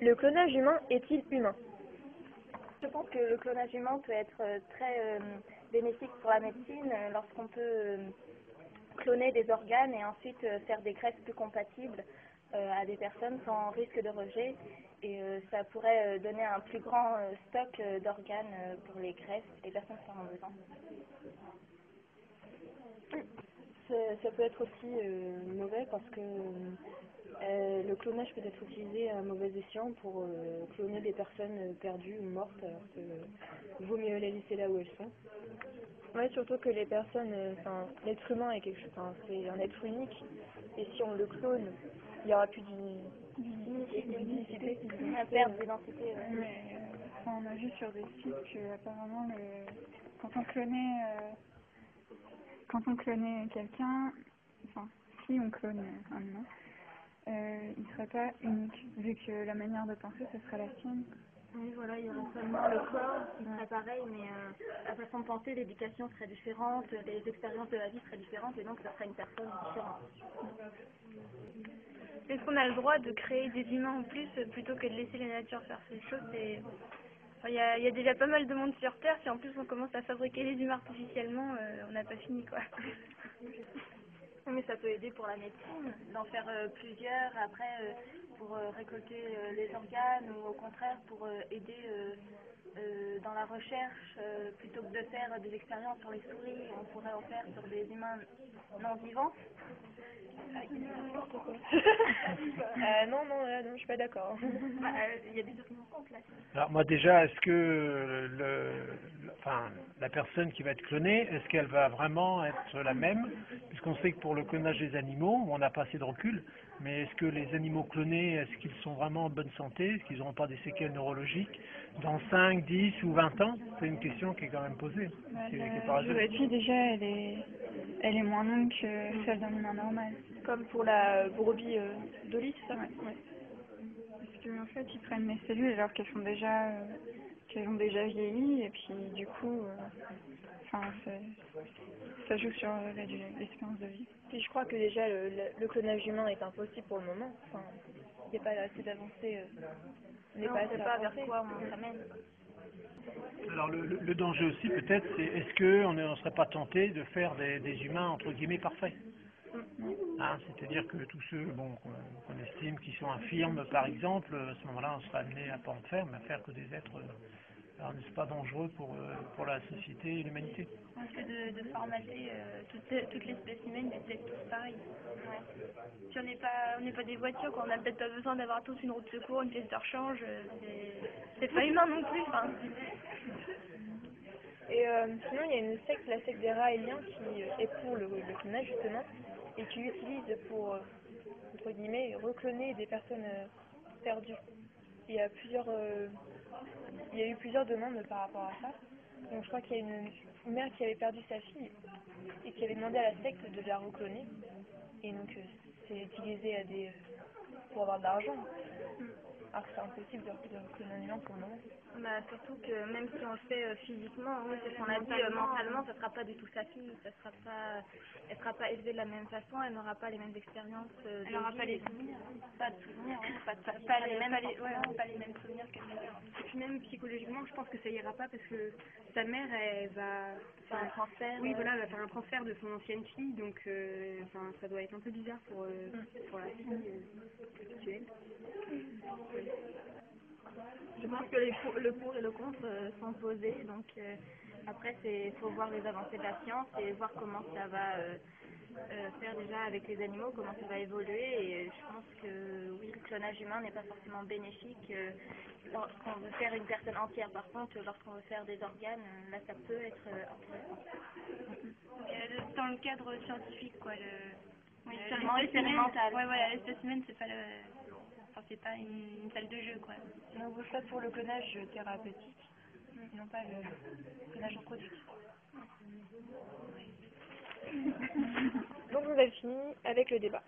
Le clonage humain est-il humain? Je pense que le clonage humain peut être très bénéfique pour la médecine lorsqu'on peut cloner des organes et ensuite faire des greffes plus compatibles à des personnes sans risque de rejet. Et ça pourrait donner un plus grand stock d'organes pour les greffes, les personnes qui en ont besoin. Ça peut être aussi mauvais parce que le clonage peut être utilisé à mauvais escient pour cloner des personnes perdues ou mortes, alors que vaut mieux les laisser là où elles sont. Ouais, surtout que les personnes, l'être humain est quelque chose, c'est un être unique, et si on le clone, il n'y aura plus d'unicité. La perte d'identité. On a vu sur des sites que apparemment quand on clonait quelqu'un, enfin si on clone un humain, il ne serait pas unique, vu que la manière de penser ce serait la sienne. Oui, voilà, il y aurait seulement le corps qui serait pareil, mais la façon de penser, l'éducation serait différente, les expériences de la vie seraient différentes, et donc ça serait une personne différente. Est-ce qu'on a le droit de créer des humains en plus plutôt que de laisser la nature faire ces choses? Il y a déjà pas mal de monde sur Terre, si en plus on commence à fabriquer les humains artificiellement, on n'a pas fini quoi. Mais ça peut aider pour la médecine, d'en faire plusieurs, après pour récolter les organes, ou au contraire pour aider dans la recherche, plutôt que de faire des expériences sur les souris, on pourrait en faire sur des humains non vivants. Non, je suis pas d'accord. Il y a des opinions complètes. Alors moi déjà, est-ce que la personne qui va être clonée, est-ce qu'elle va vraiment être la même? Puisqu'on sait que pour le clonage des animaux, on n'a pas assez de recul, mais est-ce que les animaux clonés, est-ce qu'ils sont vraiment en bonne santé? Est-ce qu'ils n'auront pas des séquelles neurologiques dans 5, 10 ou 20 ans? C'est une question qui est quand même posée. La durée de vie déjà, elle est moins longue que celle d'un humain normal. Comme pour la brebis d'Oli, c'est ça? Ouais. Parce qu'en fait, ils prennent les cellules alors qu'elles ont déjà vieilli, et puis du coup, ça joue sur l'espérance de vie. Puis je crois que déjà le clonage humain est impossible pour le moment. Enfin, il n'y a pas assez d'avancée. On ne sait pas vers quoi on s'amène. Alors le danger aussi peut-être, c'est est-ce qu'on ne serait pas tenté de faire des humains entre guillemets parfaits? Hein, c'est-à-dire que tous ceux qu'on estime qui sont infirmes par exemple, à ce moment-là on serait amené à pas en faire, mais à faire que des êtres, alors n'est-ce pas dangereux pour la société et l'humanité? C'est de formater toutes les espèces humaines d'être tous pareils. Si on n'est pas des voitures, quoi, on n'a peut-être pas besoin d'avoir tous une roue de secours, une pièce de rechange, c'est pas humain non plus. Et sinon, il y a une secte, la secte des Raéliens, qui est pour le clonage justement, et qui l'utilise pour, entre guillemets, recloner des personnes perdues. Il y a eu plusieurs demandes par rapport à ça. Donc je crois qu'il y a une mère qui avait perdu sa fille et qui avait demandé à la secte de la recloner. Et donc c'est utilisé pour avoir de l'argent. Alors que c'est impossible de recloner un humain pour le moment. Surtout que même si on le fait physiquement, oui, c'est ce qu'on a dit, mentalement, ça ne sera pas du tout sa fille, elle ne sera pas élevée de la même façon, elle n'aura pas les mêmes expériences. Elle n'aura pas les souvenirs. Pas de souvenirs, pas les mêmes souvenirs que sa mère. Et puis même psychologiquement, je pense que ça ira pas parce que sa mère, elle va faire un transfert. Oui, voilà, elle va faire un transfert de son ancienne fille, donc ça doit être un peu bizarre pour la fille actuelle. Je pense que le pour et le contre sont posés, donc après il faut voir les avancées de la science et voir comment ça va faire déjà avec les animaux, comment ça va évoluer, et je pense que oui, le clonage humain n'est pas forcément bénéfique lorsqu'on veut faire une personne entière. Par contre, lorsqu'on veut faire des organes, là ça peut être intéressant. Dans le cadre scientifique, quoi. Oui, seulement expérimental. Ouais, voilà, l'espèce humaine, c'est pas une salle de jeu, quoi. Donc vous faites pour le clonage thérapeutique, non pas le clonage en produit. Donc vous avez fini avec le débat.